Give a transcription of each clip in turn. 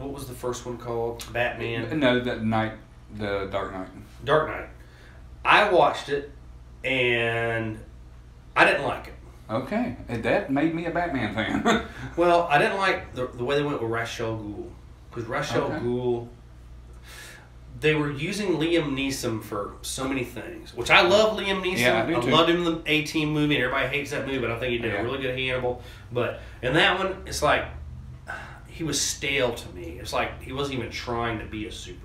what was the first one called? Batman? No, the Dark Knight. Dark Knight. I watched it, and I didn't like it. Okay, that made me a Batman fan. Well, I didn't like the way they went with Ra's al Ghul. Because Ra's al Ghul, they were using Liam Neeson for so many things. Which I love Liam Neeson. Yeah, I do too. Loved him in the A-Team movie, and everybody hates that movie, but I think he did a really good Hannibal. But in that one, it's like, he was stale to me. It's like he wasn't even trying to be a supervillain.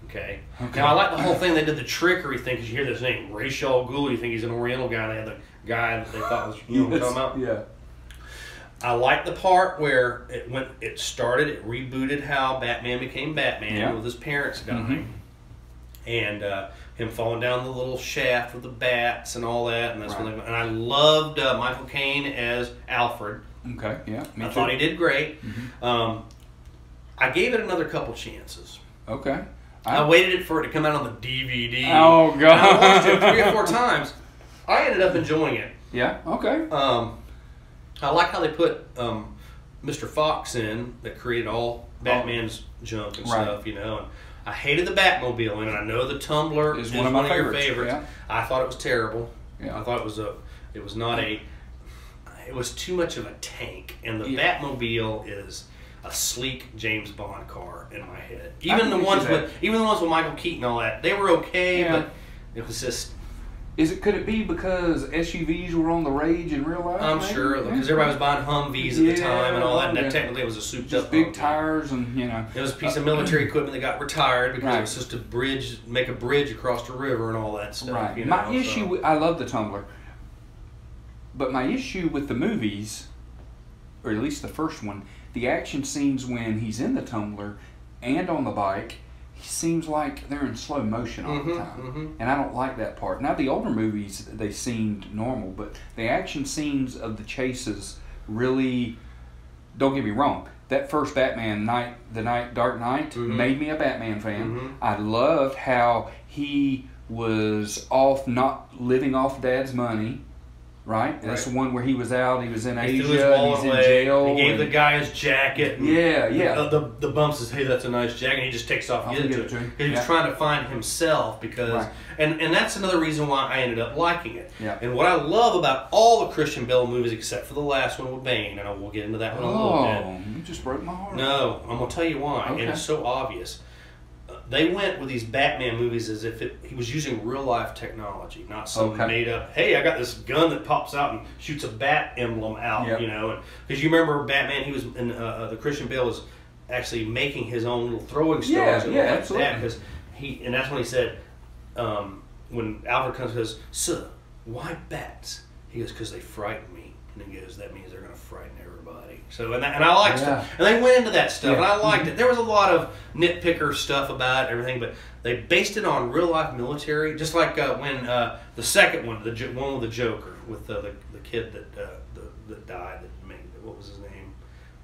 Okay? Now, I like the whole thing. They did the trickery thing, because you hear this name, Ra's al Ghul, you think he's an Oriental guy, and they had the guy that they thought was, you know what I'm talking about? Yeah. I like the part where it rebooted how Batman became Batman with his parents dying. And him falling down the little shaft with the bats and all that. And that's when and I loved Michael Caine as Alfred. Okay, yeah. I thought he did great. I gave it another couple chances. Okay. I waited for it to come out on the DVD. Oh, God. And I watched it 3 or 4 times. I ended up enjoying it. Yeah, okay. I like how they put Mr. Fox in, that created all Batman's junk and stuff, you know. And I hated the Batmobile, and I know the Tumbler is one of your favorites. Yeah. I thought it was terrible. Yeah. I thought it was too much of a tank, and the Batmobile is a sleek James Bond car in my head. Even the ones with Michael Keaton and all that, they were okay, but it was just. Could it be because SUVs were on the rage in real life? I'm sure, because everybody was buying Humvees at the time and all that, and that technically it was a souped-up big tires and, you know. It was a piece of military equipment that got retired because it was just make a bridge across the river and all that stuff. Right. You know, my issue, I love the Tumbler, but my issue with the movies, or at least the first one, the action scenes when he's in the Tumbler and on the bike, seems like they're in slow motion all the time, and I don't like that part. Now the older movies, they seemed normal, but the action scenes of the chases really, don't get me wrong, that first Batman Dark Knight made me a Batman fan. I loved how he was not living off Dad's money. Right? That's the one where he was out, he was in Asia, and he's in jail. He gave the guy his jacket. And the bump says, hey, that's a nice jacket, and he just takes off and gives it to him. Because he was trying to find himself, because, and that's another reason why I ended up liking it. And what I love about all the Christian Bale movies, except for the last one with Bane, and we'll get into that one in a little bit. Oh, you just broke my heart. No, I'm going to tell you why, and it's so obvious. They went with these Batman movies as if he was using real-life technology, not some made-up, hey, I got this gun that pops out and shoots a bat emblem out, you know. Because you remember Batman, he was in the Christian Bale was actually making his own little throwing stars and all like that. Because and that's when he said, when Alfred comes and says, sir, why bats? He goes, because they frighten me. And he goes, that means they're going to frighten everybody. So, and I liked stuff. And they went into that stuff, and I liked it. There was a lot of nitpicker stuff about it, everything, but they based it on real-life military, just like when the second one, the one with the Joker, with the kid that died, what was his name?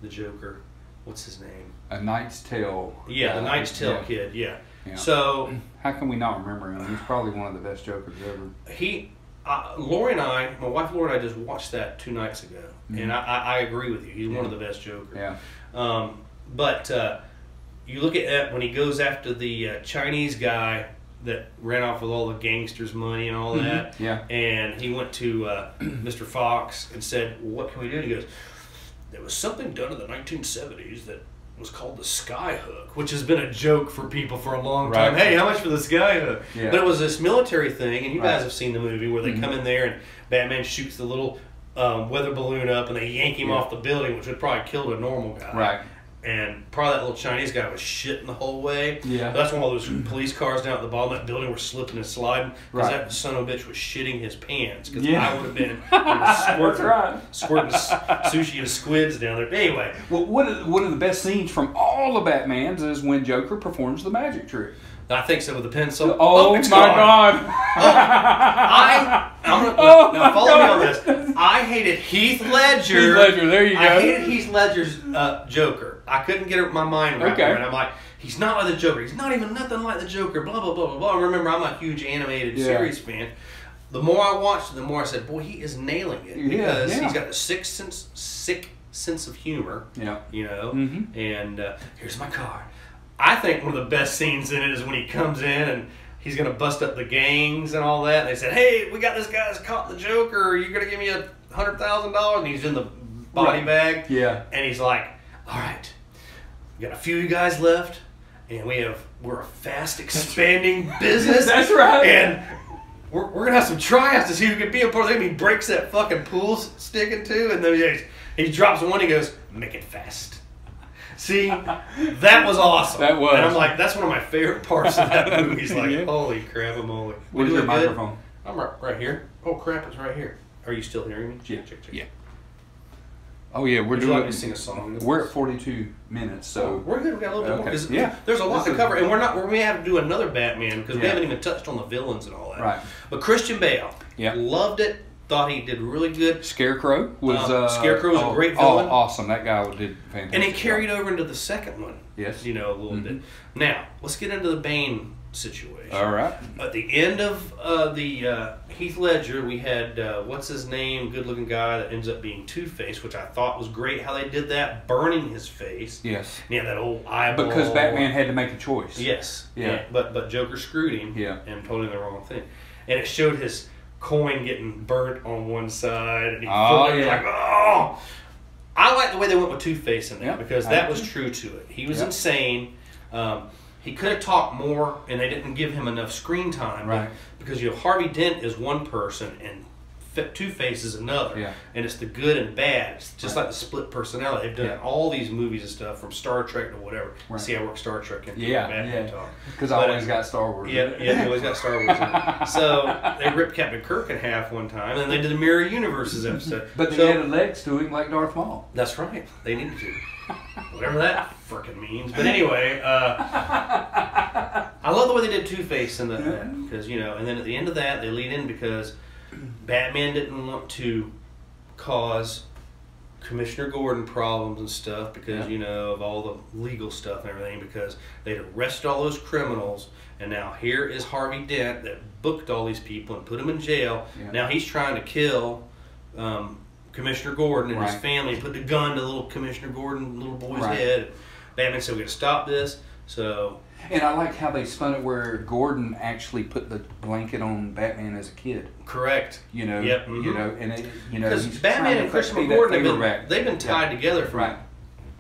The Joker. What's his name? A Knight's Tale. Yeah, the Knight's Tale kid, yeah. So... How can we not remember him? He's probably one of the best Jokers ever. Lori and my wife Lori and I just watched that 2 nights ago, and I agree with you. He's one of the best Jokers. Yeah. But you look at when he goes after the Chinese guy that ran off with all the gangsters' money and all that. And he went to Mr. Fox and said, well, "What can we do?" And he goes, "There was something done in the 1970s that was called the skyhook," which has been a joke for people for a long time. Hey, how much for the skyhook? But it was this military thing, and you guys have seen the movie where they come in there and Batman shoots the little weather balloon up and they yank him off the building, which would probably kill a normal guy. And probably that little Chinese guy was shitting the whole way. That's when all those police cars down at the bottom of that building were slipping and sliding, because that son of a bitch was shitting his pants, because I would have been squirting sushi and squids down there. But anyway. Well, one of the best scenes from all the Batmans is when Joker performs the magic trick. I think so, with the pencil. Oh, my God. Now follow me on this. I hated Heath Ledger. Heath Ledger, there you go. I hated Heath Ledger's Joker. I couldn't get my mind right. And I'm like, he's not like the Joker. He's not even nothing like the Joker. Blah, blah, blah, blah, blah. Remember, I'm a huge animated series fan. The more I watched it, the more I said, boy, he is nailing it. Because he's got a sick sense of humor. Yeah. You know, Mm-hmm. and here's my card. I think one of the best scenes in it is when he comes in and he's gonna bust up the gangs and all that. And they said, "Hey, we got this guy that's caught the Joker. You're gonna give me $100,000?" And he's in the body bag. Yeah. And he's like, "All right, we got a few of you guys left, and we're a fast expanding business. That's right. And we're gonna have some tryouts to see who can be a part of it." And he breaks that fucking pool stick in two, and then he drops one. He goes, "Make it fast." See, that was awesome. That was. And I'm like, that's one of my favorite parts of that movie. He's like, Yeah. holy crap, I'm only. Where's your microphone? I'm right here. Oh crap, it's right here. Are you still hearing me? Yeah. Check. Yeah. Oh yeah, we're Would you doing. like me to sing a song? We're at 42 minutes, so We're good. We got a little bit more. Okay. 'Cause Yeah. There's a lot This to is- cover, and we have to do another Batman because we Yeah. haven't even touched on the villains and all that. Right. But Christian Bale, Yeah. loved it. Thought he did really good, Scarecrow was Scarecrow was a great villain. awesome. That guy did fantastic. and it carried over into the second one. Yes. You know, a little bit. Now let's get into the Bane situation. All right. At the end of the Heath Ledger, we had what's his name, good-looking guy that ends up being Two-Face, which I thought was great how they did that, burning his face. Yes. And he had that old eyeball. Because Batman had to make a choice. Yes. Yeah. But Joker screwed him. Yeah. And told him the wrong thing, and it showed his coin getting burnt on one side, and he Oh, was yeah. like, oh. I like the way they went with Two-Face in that Yeah, because I that do. was true to it. He was Yeah. insane. He could have talked more, and they didn't give him enough screen time. Right. Because you have Harvey Dent is one person, and Two-Face is another. Yeah. And it's the good and bad. It's just Right. like the split personality. They've done Yeah. all these movies and stuff, from Star Trek to whatever. Right. See, I work Star Trek and Yeah. Batman Yeah. talk. Because I But, always got Star Wars. Yeah, you always got Star Wars in it. So they ripped Captain Kirk in half one time, and they did a Mirror Universes episode. But they So- added legs to him like Darth Maul. That's right. They needed to. Whatever that frickin' means. But anyway, I love the way they did Two-Face in that. Because, you know, and then at the end of that, they lead in because Batman didn't want to cause Commissioner Gordon problems and stuff because, you know, of all the legal stuff and everything, because they'd arrested all those criminals, and now here is Harvey Dent that booked all these people and put them in jail. Yeah. Now he's trying to kill Commissioner Gordon and his Right. family and put the gun to little Commissioner Gordon, little boy's Right. head. Batman said, we're going to stop this. So, And I like how they spun it where Gordon actually put the blanket on Batman as a kid. correct. You know. Yep, You know, and it, you know. Because he's Batman trying to and Christopher be that Gordon, favor they've been back. tied Yeah. together for Right.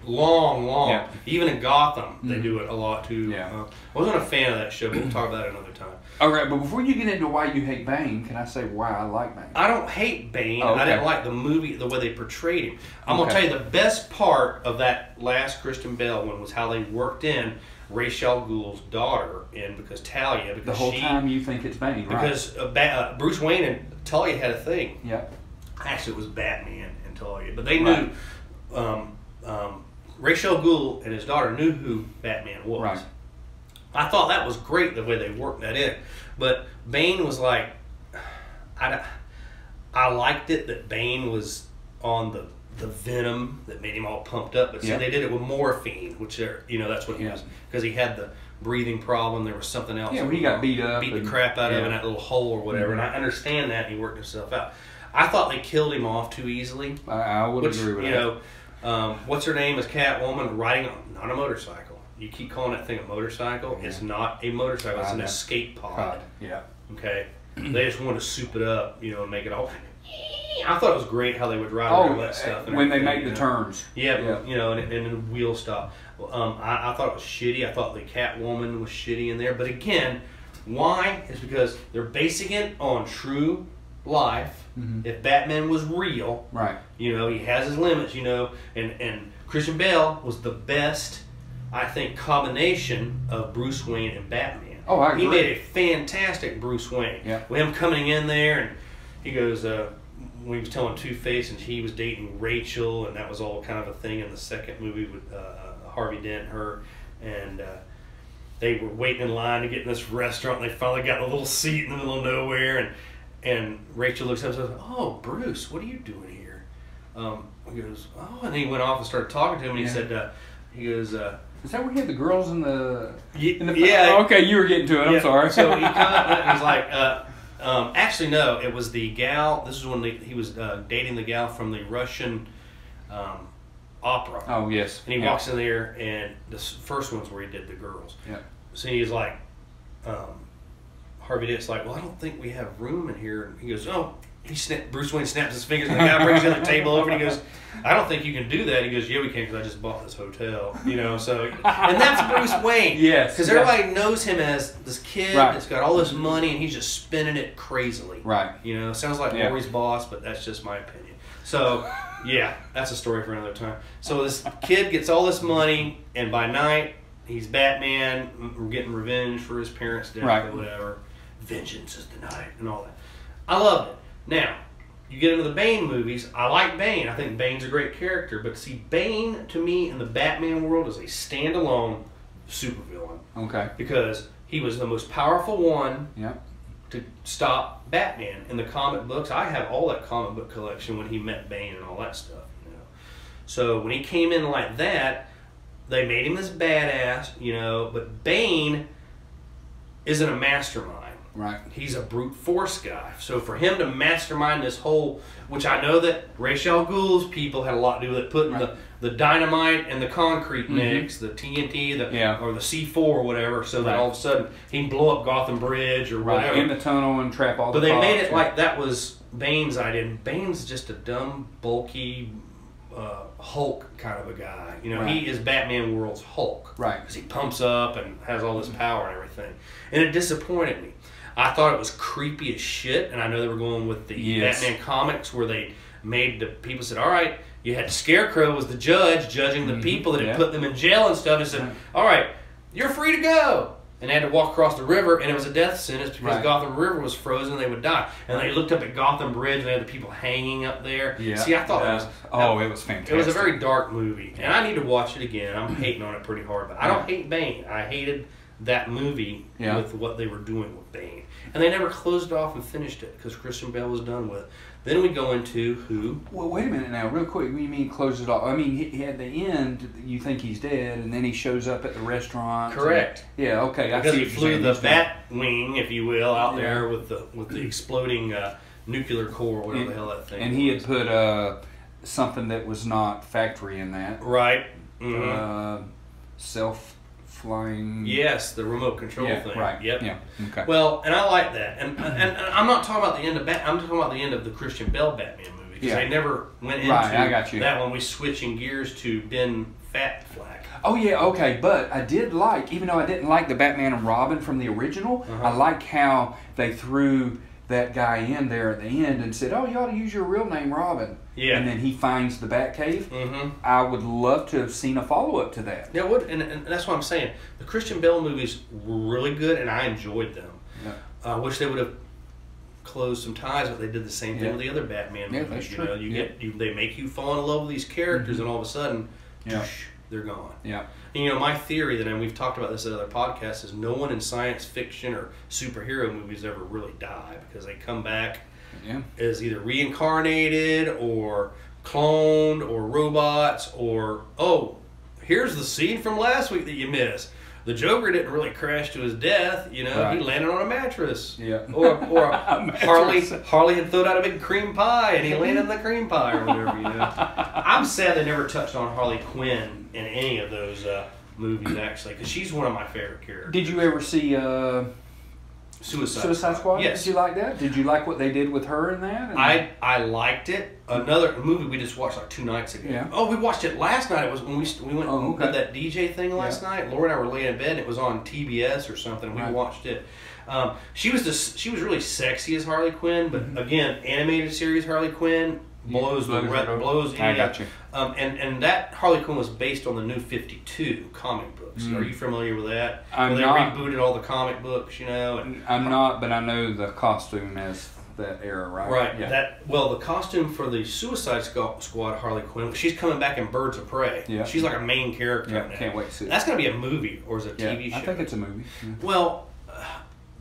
long. Yeah. Even in Gotham, they Mhm. do it a lot too. Yeah. I wasn't a fan of that show, but we'll talk about it another time. All right, but before you get into why you hate Bane, can I say why I like Bane? I don't hate Bane. Oh, okay. I didn't like the movie, the way they portrayed him. I'm going to Okay. tell you the best part of that last Christian Bale one was how they worked in Ra's al Ghul's daughter in because Talia. Because The whole time you think it's Bane, right? Because Bruce Wayne and Talia had a thing. Yeah. Actually, it was Batman and Talia, but they knew. Ra's al Ghul and his daughter knew who Batman was. Right. I thought that was great the way they worked that in, but Bane was like, I liked it that Bane was on the venom that made him all pumped up, but see, Yeah. they did it with morphine, which that's what he Yeah. was, because he had the breathing problem. There was something else. Yeah, when he got beat up, beat the and- crap out of yeah. in that little hole or whatever, and I understand that, and he worked himself out. I thought they killed him off too easily. I would Which, agree with you that. know, what's her name is Catwoman riding on a motorcycle. You keep calling that thing a motorcycle. Yeah. It's not a motorcycle. It's I an know. escape pod. God, yeah. Okay, they just want to soup it up, you know, and make it all. I thought it was great how they would ride around that stuff. And when they everything, make the you know. turns. Yeah, you know, and then wheel stop. I thought it was shitty. I thought the Catwoman was shitty in there. But again, why? It's because they're basing it on true life. Mhm. If Batman was real, Right. you know, he has his limits, you know, and Christian Bale was the best, I think, combination of Bruce Wayne and Batman. Oh, I agree. He made a fantastic Bruce Wayne. Yeah. With him coming in there, and he goes, when he was telling Two-Face, and he was dating Rachel, and that was all kind of a thing in the second movie with Harvey Dent and her, and they were waiting in line to get in this restaurant, and they finally got a little seat in the middle of nowhere, and Rachel looks up and says, "Oh, Bruce, what are you doing here?" He goes, "Oh," and he went off and started talking to him, and he Yeah. said, he goes, Is that where he had the girls in the... yeah. Oh, okay, you were getting to it. I'm sorry. So he he's like, actually, no, it was the gal. This is when he was dating the gal from the Russian opera. Oh, yes. And he walks in there, and the first one's where he did the girls. Yeah. So he's like, Harvey Dent's like, well, I don't think we have room in here. And he goes, oh. Bruce Wayne snaps his fingers, and the guy brings the other table over, and he goes, I don't think you can do that. He goes, yeah, we can, because I just bought this hotel. You know, so, and that's Bruce Wayne. Yes. Because everybody knows him as this kid that's got all this money, and he's just spending it crazily. Right. You know, sounds like Maury's boss, but that's just my opinion. So, yeah, that's a story for another time. So this kid gets all this money, and by night, he's Batman, getting revenge for his parents' death or whatever. Vengeance is the night, and all that. I love it. Now, you get into the Bane movies. I like Bane. I think Bane's a great character. But see, Bane, to me, in the Batman world, is a standalone supervillain. Okay. Because he was the most powerful one to stop Batman. In the comic books, I have all that comic book collection when he met Bane and all that stuff. You know. So when he came in like that, they made him this badass, you know. But Bane isn't a mastermind. Right. He's a brute force guy. So for him to mastermind this whole, which I know that Ra's al Ghul's people had a lot to do with it, putting the dynamite and the concrete mix, the TNT, or the C4 or whatever, so that all of a sudden he can blow up Gotham Bridge or whatever. In the tunnel and trap all the But they made it like that was Bane's idea. And Bane's just a dumb, bulky, Hulk kind of a guy. You know, he is Batman World's Hulk. Right. Because he pumps up and has all this power and everything. And it disappointed me. I thought it was creepy as shit, and I know they were going with the Batman comics where they made the people said, all right, you had Scarecrow was the judge judging the people that had put them in jail and stuff, and said, all right, you're free to go. And they had to walk across the river, and it was a death sentence because Gotham River was frozen and they would die. And they looked up at Gotham Bridge, and they had the people hanging up there. Yeah. See, I thought it was fantastic. It was a very dark movie, and I need to watch it again. I'm hating on it pretty hard, but I don't hate Bane. I hated that movie with what they were doing with Bane. And they never closed it off and finished it because Christian Bale was done with it. Then we go into who? Well, wait a minute now, real quick. What do you mean close it off? I mean, he at the end, you think he's dead, and then he shows up at the restaurant. Correct. Okay. Because he flew the bat wing, if you will, out there with the exploding nuclear core, whatever the hell that thing and was. he had put something that was not factory in that. Right. Self-flying. Yes, the remote control thing. Right. Yep. Yeah. Okay. Well, and I like that. And I'm not talking about the end of I'm talking about the end of the Christian Bale Batman movie. Because they never went into that one. We switching gears to Ben Affleck. Oh, yeah, okay. But I did like, even though I didn't like the Batman and Robin from the original, I like how they threw that guy in there at the end and said, oh, you ought to use your real name, Robin. Yeah. And then he finds the Batcave. I would love to have seen a follow-up to that. Yeah, and that's what I'm saying. The Christian Bale movies were really good, and I enjoyed them. Yeah. I wish they would have closed some ties, but they did the same thing with the other Batman movies. That's true. You know, they make you fall in love with these characters, and all of a sudden, they're gone. Yeah. And, you know, my theory, and we've talked about this at other podcasts, is no one in science fiction or superhero movies ever really die because they come back as either reincarnated or cloned or robots or, oh, here's the scene from last week that you missed. The Joker didn't really crash to his death, you know. He landed on a mattress. Yeah. Or Harley had thrown out a big cream pie and he landed in the cream pie or whatever, you know. I'm sad they never touched on Harley Quinn in any of those movies, actually, because she's one of my favorite characters. Did you ever see Suicide Squad? Yes. Did you like that? Did you like what they did with her in that? I liked it. Another movie we just watched like 2 nights ago. Yeah. Oh, we watched it last night. It was when we went and did that DJ thing last night. Laura and I were laying in bed. And it was on TBS or something. And we watched it. She was really sexy as Harley Quinn, but again, animated series Harley Quinn blows I got you. And that Harley Quinn was based on the New 52 comic books. Are you familiar with that? I'm they not. Rebooted all the comic books, you know. I'm not, but I know the costume as that era, right? Right. Yeah. The costume for the Suicide Squad Harley Quinn, she's coming back in Birds of Prey. Yeah. She's like a main character. Yeah. Can't wait to see it. That's going to be a movie or is it a TV show? I think it's a movie. Yeah. Well,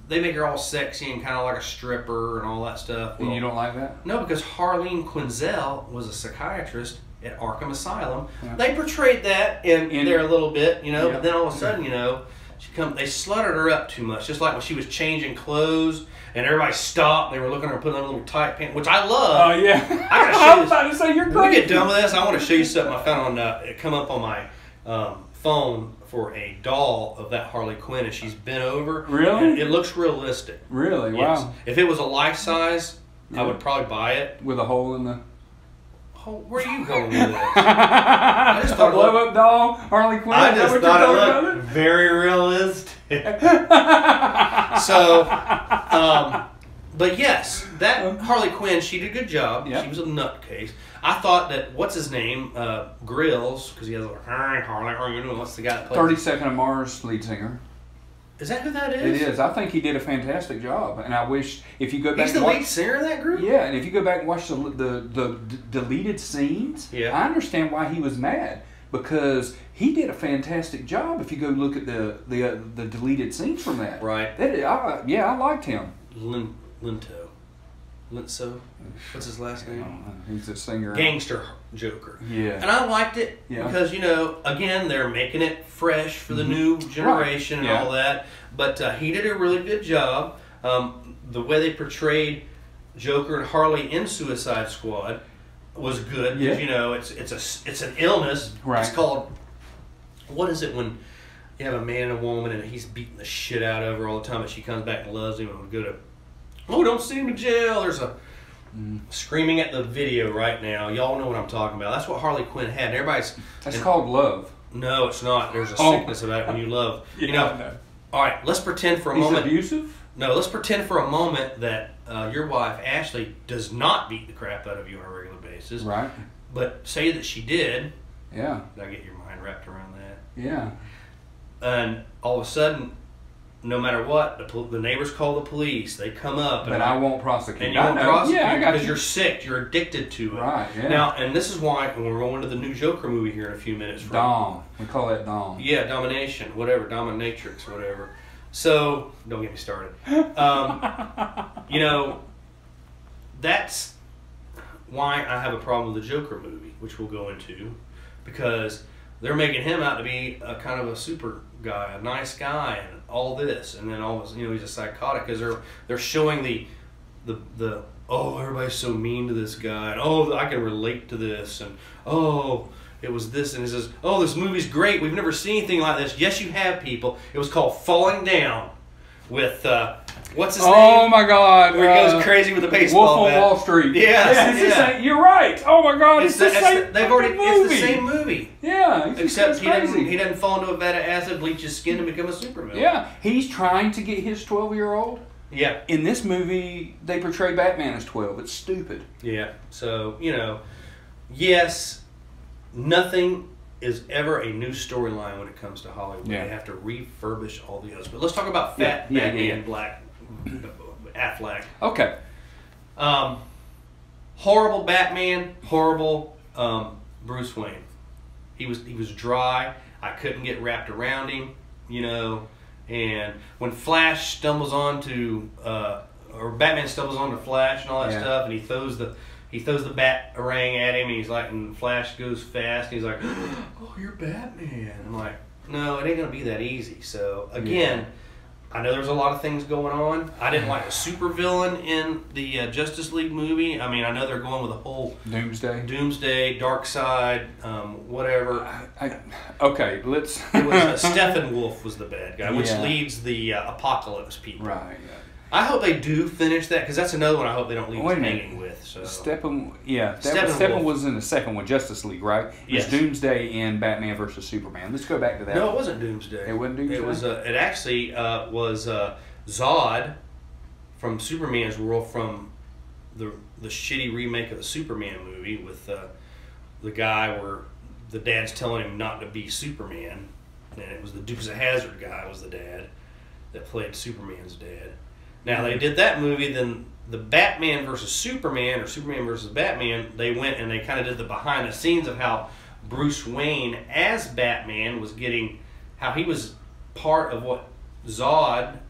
they make her all sexy and kind of like a stripper and all that stuff. And you don't like that? No, because Harleen Quinzel was a psychiatrist at Arkham Asylum. Yeah. They portrayed that in there a little bit, you know, but then all of a sudden, you know, They sluttered her up too much, just like when she was changing clothes and everybody stopped. They were looking at her putting on a little tight pants, which I love. Oh yeah, I gotta show you was about to say you're When great. we get done with this, I want to show you something I found on it come up on my phone for a doll of that Harley Quinn, and she's bent over. Really? It looks realistic. Really? Yes. Wow. If it was a life size, I would probably buy it. With a hole in the. Oh, where are you going with this? I just thought a blow up doll, Harley Quinn. I just thought it looked very realistic. So, but yes, that Harley Quinn, she did a good job. Yep. She was a nutcase. I thought that, what's his name? Grills, because he has like, Harley, how are you doing? What's the guy that plays 32nd of Mars lead singer. Is that who that is? It is. I think he did a fantastic job, and I wish if you go back. He's the lead singer of that group. Yeah, and if you go back and watch the deleted scenes, I understand why he was mad, because he did a fantastic job. If you go look at the deleted scenes from that, right? I liked him. Linso. What's his last name? He's a singer. Gangster Joker. Yeah. And I liked it because, again, they're making it fresh for the new generation and all that. But he did a really good job. The way they portrayed Joker and Harley in Suicide Squad was good. Because, it's an illness. Right. It's called, what is it when you have a man and a woman and he's beating the shit out of her all the time and she comes back and loves him and would go to, oh, don't send him to jail. There's a screaming at the video right now. Y'all know what I'm talking about. That's what Harley Quinn had. And that's called love. No, it's not. There's a sickness about it when you love. All right, let's pretend for a moment. He's abusive? No, let's pretend for a moment that your wife, Ashley, does not beat the crap out of you on a regular basis. Right. But say that she did. Yeah. Did I get your mind wrapped around that? Yeah. And all of a sudden, no matter what, the neighbors call the police. They come up. But I won't prosecute. And you won't prosecute because you're sick. You're addicted to it. Right, yeah. Now, and this is why, when we're going to the new Joker movie here in a few minutes. Dom. We call that Dom. Yeah, domination. Whatever. Dominatrix. Whatever. So, don't get me started. That's why I have a problem with the Joker movie, which we'll go into. Because they're making him out to be a kind of a super guy, a nice guy, and all this, and then all of a sudden, he's a psychotic because they're showing the oh, everybody's so mean to this guy, and oh, I can relate to this, and oh, it was this, and he says, oh, this movie's great, we've never seen anything like this. Yes, you have, people. It was called Falling Down with what's his name? Oh my God! Where he goes crazy with the baseball bat. Wolf on Wall Street. Yes, you're right. Oh my God! It's the same movie. It's the same movie. Yeah, except he doesn't fall into a vat of acid, bleach his skin, and become a supervillain. Yeah, he's trying to get his 12-year-old. Yeah. In this movie, they portray Batman as 12. It's stupid. Yeah. So yes, nothing is ever a new storyline when it comes to Hollywood. Yeah. They have to refurbish all the others. But let's talk about Batman Black Affleck. Okay. Horrible Batman, horrible Bruce Wayne. He was dry. I couldn't get wrapped around him, And when Flash stumbles onto, or Batman stumbles onto Flash and all that stuff, and he throws the batarang at him, and he's like, and Flash goes fast, and he's like, oh, you're Batman. I'm like, no, it ain't gonna be that easy. So again, I know there's a lot of things going on. I didn't like the supervillain in the Justice League movie. I mean, I know they're going with a whole Doomsday, Darkseid, whatever. Okay, let's. It was Steppenwolf was the bad guy, which leads the Apocalypse people. Right. I hope they do finish that, because that's another one I hope they don't leave us hanging with. So. Steppenwolf was in the second one, Justice League, right? Yes. It was Doomsday and Batman versus Superman. Let's go back to that. No, it wasn't Doomsday. It wasn't Doomsday? It was. It actually was Zod from Superman's world, from the shitty remake of the Superman movie with the guy where the dad's telling him not to be Superman, and it was the Dukes of Hazzard guy was the dad that played Superman's dad. Now, they did that movie, then the Batman versus Superman, or Superman versus Batman, they went and they kind of did the behind the scenes of how Bruce Wayne as Batman was getting, how he was part of what Zod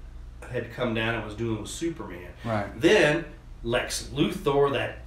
had come down and was doing with Superman. Right. Then Lex Luthor, that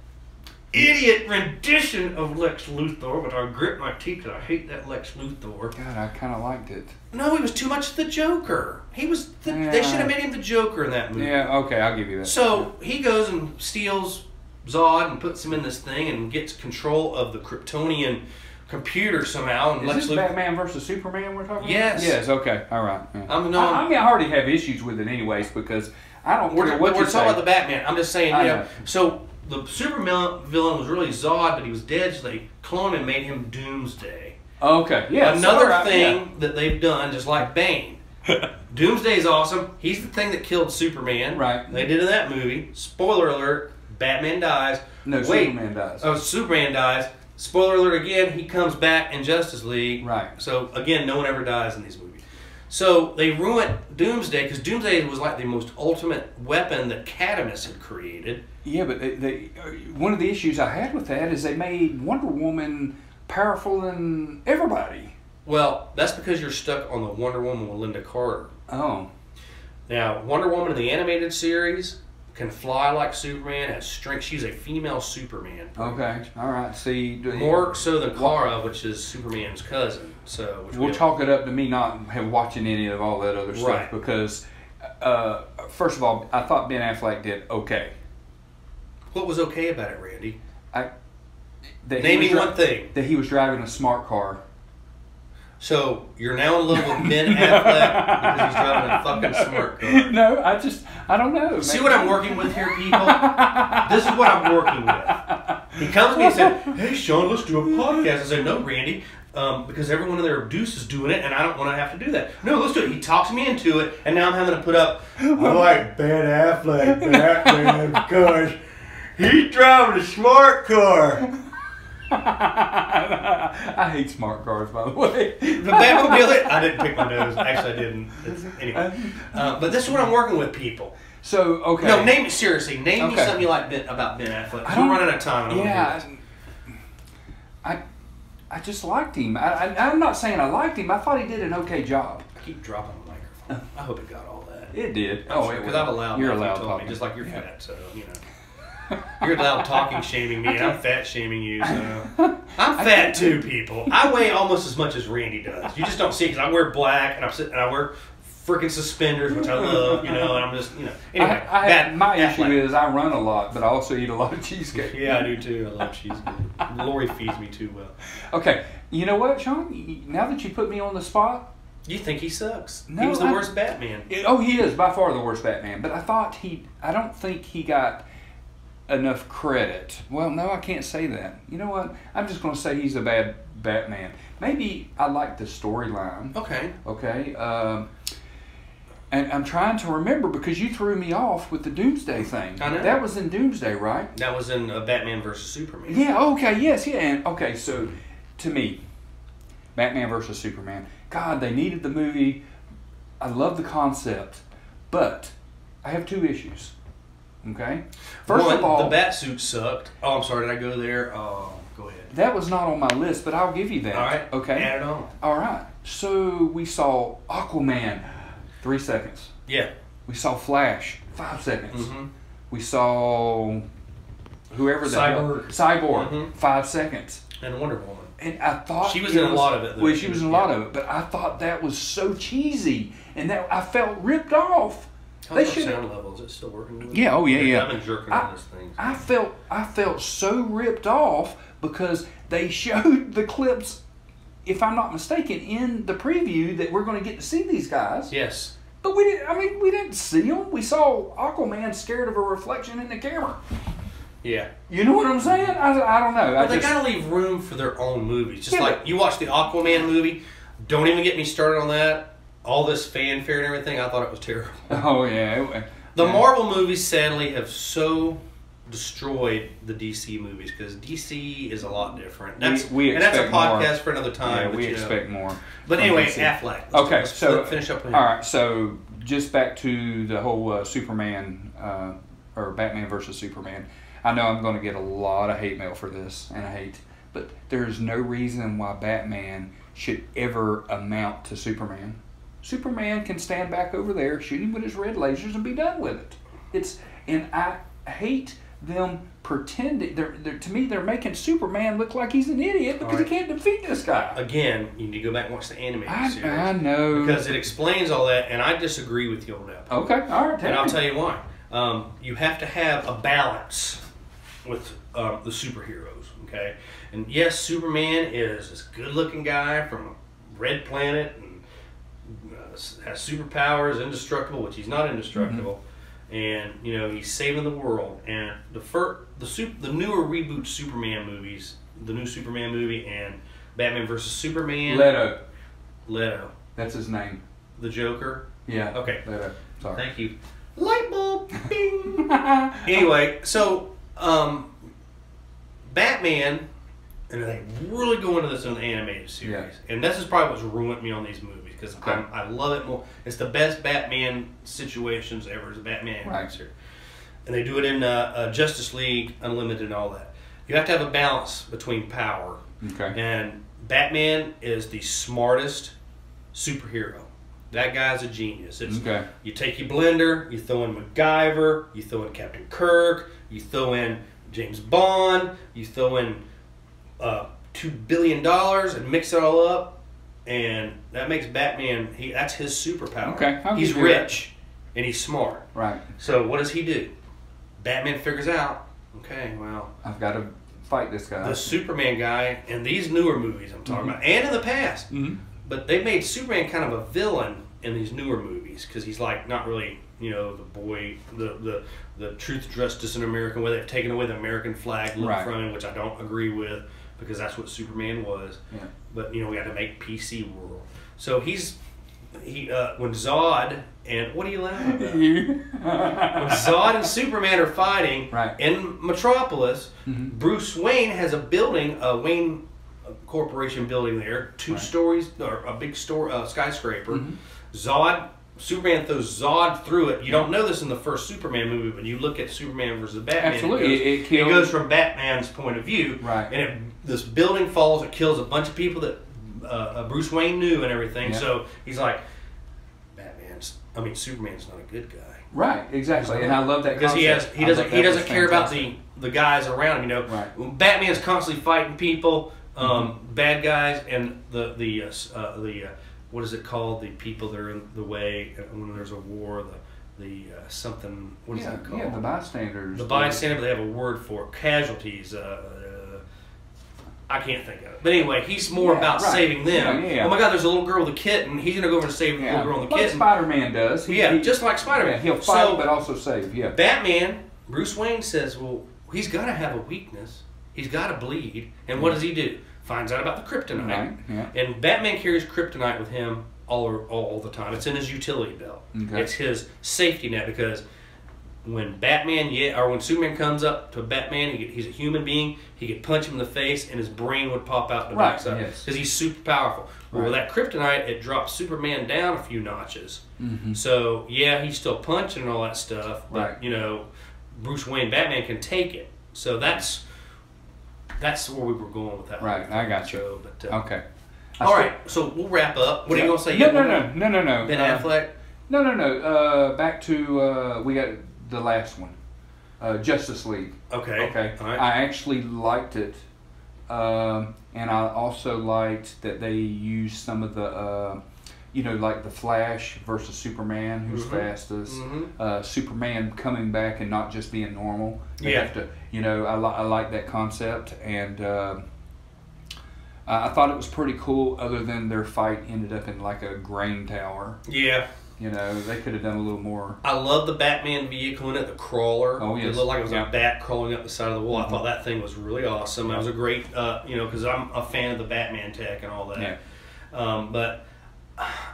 idiot rendition of Lex Luthor, but I grit my teeth because I hate that Lex Luthor. God, I kind of liked it. No, he was too much the Joker. He was. They should have made him the Joker in that movie. Yeah, okay, I'll give you that. So he goes and steals Zod and puts him in this thing and gets control of the Kryptonian computer somehow. And Is this Batman versus Superman we're talking about? Yes, okay, all right. Yeah. I mean, I already have issues with it anyways because I don't care what you say. We're talking about the Batman. I'm just saying, so the super villain was really Zod, but he was dead, so they cloned and made him Doomsday. Okay, yeah. Another thing that they've done, just like Bane. Doomsday's awesome. He's the thing that killed Superman. Right. They did in that movie. Spoiler alert, Batman dies. No, Superman dies. Oh, Superman dies. Spoiler alert again, he comes back in Justice League. Right. So, again, no one ever dies in these movies. So, they ruined Doomsday, because Doomsday was like the most ultimate weapon that Cadmus had created. Yeah, but one of the issues I had with that is they made Wonder Woman powerful than everybody. Well, that's because you're stuck on the Wonder Woman with Linda Carter. Oh. Now, Wonder Woman in the animated series can fly like Superman, has strength. She's a female Superman. Okay, all right. See, more so than Kara, which is Superman's cousin. So we'll chalk it up to me not watching any of all that other stuff because, first of all, I thought Ben Affleck did okay. What was okay about it, Randy? Name me one thing. That he was driving a smart car. So, you're now in love with Ben Affleck because he's driving a fucking smart car. No, I don't know. See what I'm working with here, people? This is what I'm working with. He comes to me and said, hey, Sean, let's do a podcast. I said, no, Randy, because everyone in their deuce is doing it, and I don't want to have to do that. No, let's do it. He talks me into it, and now I'm having to put up, I like Ben Affleck, Batman, because he's driving a smart car. I hate smart cars, by the way. The Batmobile, I didn't pick my nose. Actually, I didn't. Anyway. But this is what I'm working with, people. So, okay. No, name me, seriously. Name me something you like about Ben Affleck. We're running out of time. I just liked him. I'm not saying I liked him. I thought he did an okay job. I keep dropping the microphone. I hope it got all that. It did. Because I'm allowed. You're allowed talking. Just like you're fat, so, You're allowed talking shaming me, and I'm fat shaming you, so. I'm fat too, people. I weigh almost as much as Randy does. You just don't see it because I wear black, and I wear freaking suspenders, which I love, and I'm just, Anyway, my issue is I run a lot, but I also eat a lot of cheesecake. Yeah, I do too. I love cheesecake. Lori feeds me too well. Okay, you know what, Sean? Now that you put me on the spot, you think he sucks? No, he was the worst Batman. He is by far the worst Batman. But I don't think he got enough credit. Well, no, I can't say that. You know what? I'm just going to say he's a bad Batman. Maybe I like the storyline. Okay. And I'm trying to remember because you threw me off with the Doomsday thing. I know. That was in Doomsday, right? That was in Batman versus Superman. Yeah, okay, yes, yeah. And, okay, so to me, Batman versus Superman. God, they needed the movie. I love the concept. But I have two issues. Okay? First of all, the Batsuit sucked. Oh, I'm sorry, did I go there? Oh, go ahead. That was not on my list, but I'll give you that. All right. Okay. Add it on. All right. So we saw Aquaman, 3 seconds. Yeah. We saw Flash, 5 seconds. Mm-hmm. We saw whoever the Cyborg, 5 seconds. And Wonder Woman. And I thought she was in a lot of it. Well, she was in a lot of it, but I thought that was so cheesy, and that I felt ripped off. How's the sound level? Is it still working? Yeah, I've been jerking on this thing. So. I felt so ripped off because they showed the clips, if I'm not mistaken, in the preview that we're going to get to see these guys. Yes. But we didn't see them. We saw Aquaman scared of a reflection in the camera. Yeah. You know what I'm saying? I don't know. But they got to leave room for their own movies. Just like you watch the Aquaman movie, don't even get me started on that. All this fanfare and everything, I thought it was terrible. Oh, yeah. The Marvel movies, sadly, have so destroyed the DC movies because DC is a lot different. That's a podcast for another time. Yeah, we expect more. But anyway, Affleck. Let's finish up with him. All right, so just back to the whole Superman or Batman versus Superman. I know I'm going to get a lot of hate mail for this, and but there's no reason why Batman should ever amount to Superman. Superman can stand back over there, shoot him with his red lasers, and be done with it. And I hate them pretending. To me, they're making Superman look like he's an idiot because he can't defeat this guy. Again, you need to go back and watch the animated series. I know. Because it explains all that, and I disagree with you on that. Okay, all right. And I'll tell you why. You have to have a balance with the superheroes, okay? And yes, Superman is this good-looking guy from a red planet and has superpowers, indestructible, which he's not indestructible. And he's saving the world. And the newer reboot Superman movies, the new Superman movie and Batman vs Superman. Leto. That's his name. The Joker. Yeah. Okay. Leto. Sorry. Thank you. Light bulb. Bing. Anyway, so Batman, and they really go into this in the animated series, and this is probably what's ruined me on these movies. Because I love it more. It's the best Batman situations ever. Is Batman here, and they do it in Justice League Unlimited and all that. You have to have a balance between power. Okay. And Batman is the smartest superhero. That guy's a genius. You take your blender, you throw in MacGyver, you throw in Captain Kirk, you throw in James Bond, you throw in $2 billion and mix it all up. And that makes Batman, that's his superpower. Okay, he's rich and he's smart. Right. So what does he do? Batman figures out, okay, well, I've got to fight this guy. The Superman guy in these newer movies I'm talking about, and in the past. But they made Superman kind of a villain in these newer movies because he's like not really, the boy, the truth, justice in America, where they've taken away the American flag look from him, which I don't agree with. Because that's what Superman was, but we had to make PC world. So when Zod and what are you laughing about? When Zod and Superman are fighting in Metropolis, Bruce Wayne has a building, a Wayne Corporation building there, 2 stories or a big skyscraper. Superman throws Zod through it. You don't know this in the first Superman movie, but you look at Superman versus Batman. Absolutely, it goes from Batman's point of view, and this building falls. It kills a bunch of people that Bruce Wayne knew and everything. So he's like, Superman's not a good guy. Right, exactly, and I love that because he doesn't care about the guys around him. Batman's constantly fighting people, bad guys, and the what is it called? The people that are in the way when there's a war. Something. What is that called? Yeah, the bystanders. The bystanders. They have a word for it. Casualties. I can't think of it. But anyway, he's more about saving them. Oh my God, there's a little girl with a kitten. He's gonna go over and save the little girl and the kitten. Spider-Man does. He just like Spider-Man. He'll fight, but also save. Yeah. Batman. Bruce Wayne says, well, he's got to have a weakness. He's got to bleed. And what does he do? Finds out about the kryptonite. And Batman carries kryptonite with him all the time. It's in his utility belt. It's his safety net because when when Superman comes up to Batman, he's a human being. He could punch him in the face and his brain would pop out the backside because he's super powerful. Well, with that kryptonite, it drops Superman down a few notches. So he's still punching and all that stuff. But Bruce Wayne, Batman can take it. So that's where we were going with that. Right, I got you. Okay. All right, so we'll wrap up. What are you going to say? No. Ben Affleck? No. Back to, we got the last one. Justice League. Okay. All right. I actually liked it. And I also liked that they used some of the, like the Flash versus Superman, who's fastest. Superman coming back and not just being normal. They have to, I like that concept. And I thought it was pretty cool, other than their fight ended up in like a grain tower. Yeah. They could have done a little more. I love the Batman vehicle in it, the crawler. Oh, yes. It looked like it was a bat crawling up the side of the wall. I thought that thing was really awesome. It was a great, because I'm a fan of the Batman tech and all that. Yeah. But,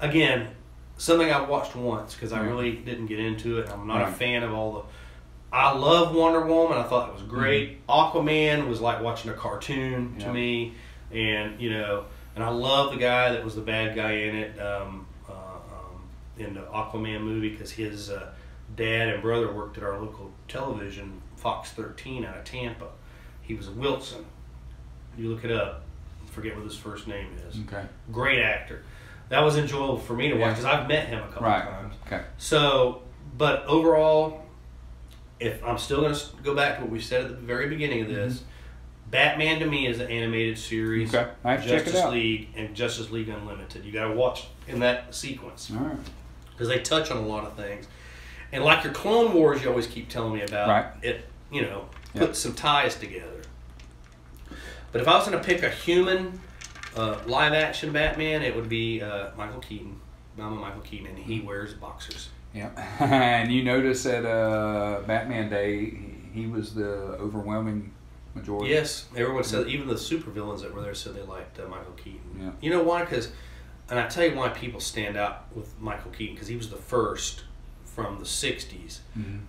again, something I watched once because I really didn't get into it. I'm not a fan of all the... I love Wonder Woman. I thought it was great. Aquaman was like watching a cartoon to me. And, and I love the guy that was the bad guy in it. In the Aquaman movie because his dad and brother worked at our local television, Fox 13 out of Tampa. He was a Wilson. You look it up. Forget what his first name is. Okay. Great actor. That was enjoyable for me to watch because I've met him a couple times. Okay. So, but overall, if I'm still going to go back to what we said at the very beginning of this, Batman to me is an animated series. Okay, I have to check it out. Justice League and Justice League Unlimited. You got to watch in that sequence. All right. Because they touch on a lot of things. And like your Clone Wars, you always keep telling me about, right. It, you know, put some ties together. But if I was going to pick a human live-action Batman, it would be Michael Keaton. I'm a Michael Keaton, and he wears boxers. Yeah. And you notice at Batman Day, he was the overwhelming majority. Yes. Everyone said, even the supervillains that were there said they liked Michael Keaton. Yeah. You know why? Because, and I tell you why people stand out with Michael Keaton, because he was the first from the 60s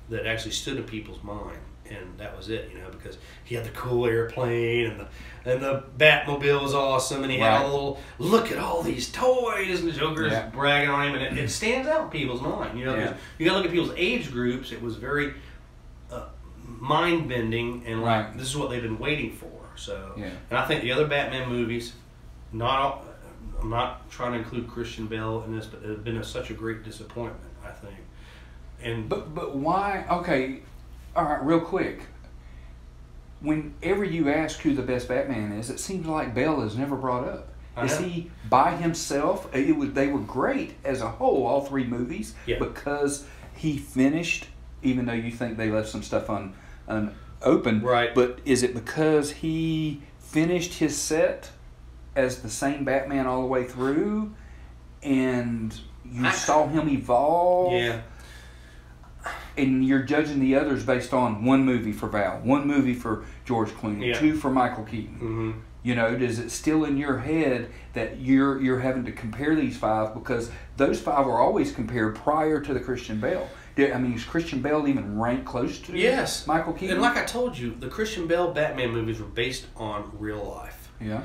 that actually stood in people's mind. And that was it, you know, because he had the cool airplane and the Batmobile was awesome, and he had all the little, look at all these toys, and the Joker's bragging on him, and it stands out in people's mind, you know. You got to look at people's age groups. It was very mind bending, and like this is what they've been waiting for. So, and I think the other Batman movies, I'm not trying to include Christian Bale in this, but they've been such a great disappointment, I think. And but why? Okay. All right, real quick. Whenever you ask who the best Batman is, it seems like Bale is never brought up. Is he by himself? They were great as a whole, all three movies, because he finished, even though you think they left some stuff unopened. Right. But is it because he finished his set as the same Batman all the way through, and you saw him evolve? Yeah. And you're judging the others based on one movie for Val, one movie for George Clooney, two for Michael Keaton. You know, is it still in your head that you're having to compare these five, because those five were always compared prior to the Christian Bale? I mean, is Christian Bale even ranked close to Michael Keaton? And like I told you, the Christian Bale Batman movies were based on real life. Yeah.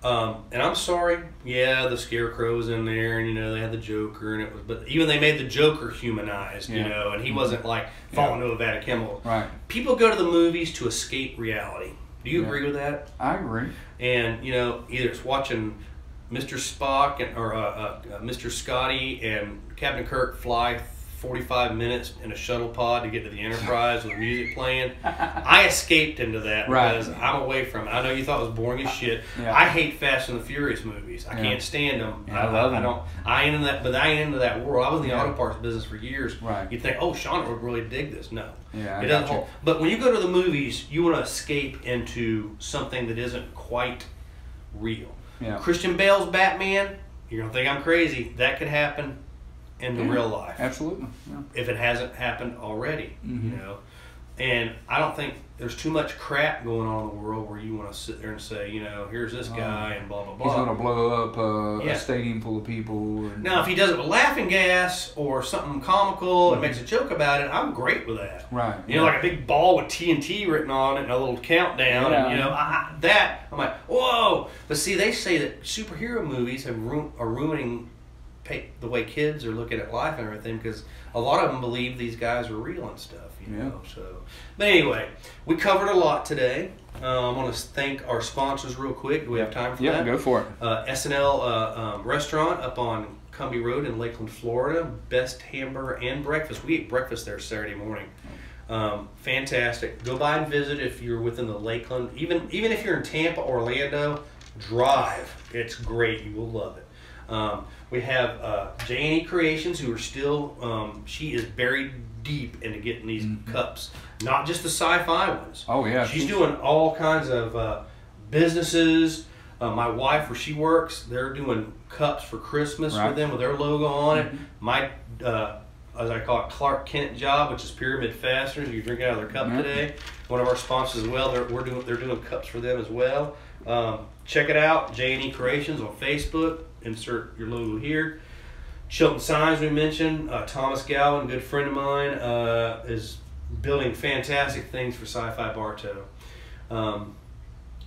And I'm sorry, the Scarecrow was in there, and you know they had the Joker, and it was, but even they made the Joker humanized, you know, and he wasn't like falling to a vat of chemicals. Right. People go to the movies to escape reality. Do you agree with that? I agree. And you know, either it's watching Mr. Spock or Mr. Scotty and Captain Kirk fly 45 minutes in a shuttle pod to get to the Enterprise with music playing. I escaped into that because I'm away from it. I know you thought it was boring as shit. I hate Fast and the Furious movies. I can't stand them. I love them. I ain't into that world. I was in the auto parts business for years. Right. You'd think, oh, Sean would really dig this. No. Yeah, it doesn't hold. But when you go to the movies, you want to escape into something that isn't quite real. Yeah. Christian Bale's Batman, you're going to think I'm crazy. That could happen in the real life. Absolutely. Yeah. If it hasn't happened already, you know. And I don't think there's too much crap going on in the world where you want to sit there and say, you know, here's this guy and blah, blah, blah. He's going to blow up a stadium full of people. Now, if he does it with laughing gas or something comical and makes a joke about it, I'm great with that. Right. You know, like a big ball with TNT written on it and a little countdown. And, you know, I'm like, whoa. But see, they say that superhero movies are ruining the way kids are looking at life and everything, because a lot of them believe these guys are real and stuff, you know. So, but anyway, we covered a lot today. I want to thank our sponsors real quick. Do we have time for that? Yeah, go for it. SNL Restaurant up on Cumbie Road in Lakeland, Florida. Best hamburger and breakfast. We ate breakfast there Saturday morning. Fantastic. Go by and visit if you're within the Lakeland. Even if you're in Tampa, Orlando, drive. It's great. You will love it. We have J&E Creations, who are still, she is buried deep into getting these cups. Not just the sci-fi ones. Oh, yeah. She's doing all kinds of businesses. My wife, where she works, they're doing cups for Christmas for them with their logo on it. My, as I call it, Clark Kent job, which is Pyramid Fasteners. You drink out of their cup today. One of our sponsors as well. They're doing cups for them as well. Check it out, J&E Creations on Facebook. Insert your logo here. Chilton Signs, we mentioned. Thomas Galvin, a good friend of mine, is building fantastic things for Sci-Fi Bartow.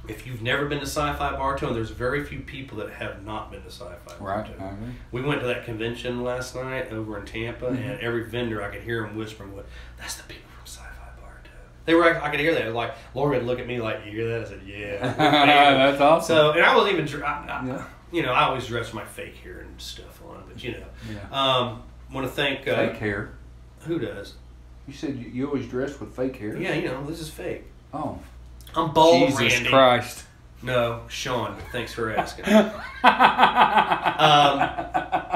If you've never been to Sci-Fi Bartow, and there's very few people that have not been to Sci-Fi Bartow. Right. We went to that convention last night over in Tampa, and every vendor, I could hear them whispering, that's the people from Sci-Fi Bartow. They were, I could hear that. It was like, Laura would look at me like, you hear that? I said, yeah. That's awesome. So, and I wasn't even, you know, I always dress my fake hair and stuff on, but you know. Want to thank... fake hair? Who does? You said you always dress with fake hair? Yeah, you know, this is fake. Oh. I'm bald, Jesus Randee. Christ. No, Sean. Thanks for asking.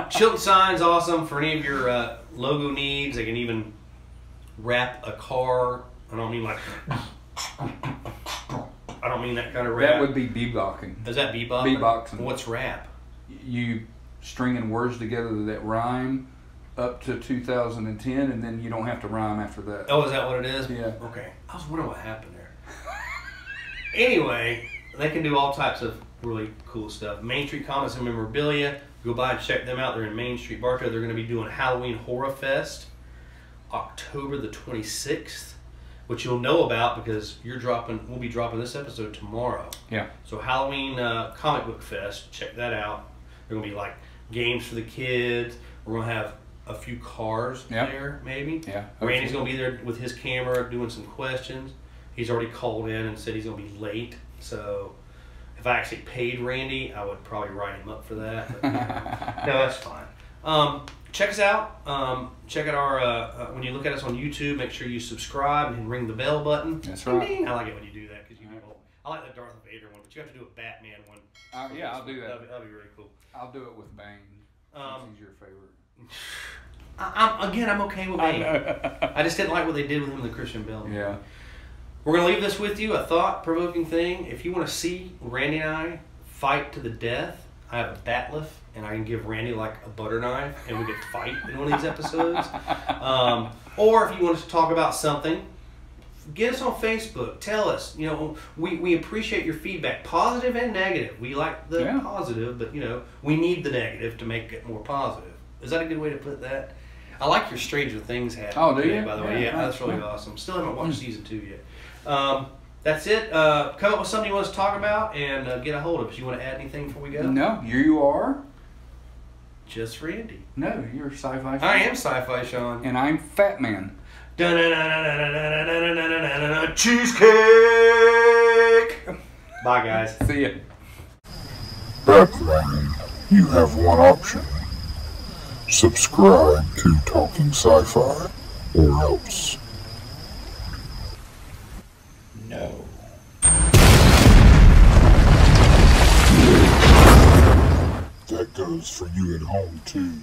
Chilton Sign's awesome for any of your logo needs. They can even wrap a car. I don't mean like... I don't mean that kind of rap. That would be beboxing. Is that beboxing? Beboxing. What's rap? You stringing words together that rhyme up to 2010, and then you don't have to rhyme after that. Oh, is that what it is? Yeah. Okay. I was wondering what happened there. Anyway, they can do all types of really cool stuff. Main Street Comics and Memorabilia. Go by and check them out. They're in Main Street, Bartow. They're going to be doing Halloween Horror Fest October the 26th, which you'll know about because we'll be dropping this episode tomorrow. Yeah. So Halloween Comic Book Fest, check that out. They're going to be like games for the kids. We're going to have a few cars there, maybe. Yeah. Randy's going to be there with his camera doing some questions. He's already called in and said he's going to be late. So if I actually paid Randee, I would probably write him up for that. But, no, that's fine. Check us out. Check out our, when you look at us on YouTube, make sure you subscribe and ring the bell button. That's right. I like it when you do that because I like the Darth Vader one, but you have to do a Batman one. Yeah, I'll do that. That'll be really cool. I'll do it with Bane. He's your favorite. I'm okay with Bane. I just didn't like what they did with him in the Christian Bale movie. Yeah. We're going to leave this with you, a thought-provoking thing. If you want to see Randee and I fight to the death, I have a bat lift, and I can give Randee like a butter knife, and we could fight in one of these episodes. Or if you want us to talk about something, get us on Facebook. Tell us. You know, we appreciate your feedback, positive and negative. We like the positive, but, you know, we need the negative to make it more positive. Is that a good way to put that? I like your Stranger Things hat. Oh, do you? By the way, yeah, that's really awesome. Still haven't watched season 2 yet. That's it. Come up with something you want us to talk about and get a hold of us. You want to add anything before we go? No, here you are. Just Randee. No, you're Sci-Fi Sean. I am Sci-Fi Sean. And I'm Fat Man. Cheesecake! Bye, guys. See ya. Background, you have one option. Subscribe to Talking Sci-Fi or else. No. That goes for you at home too.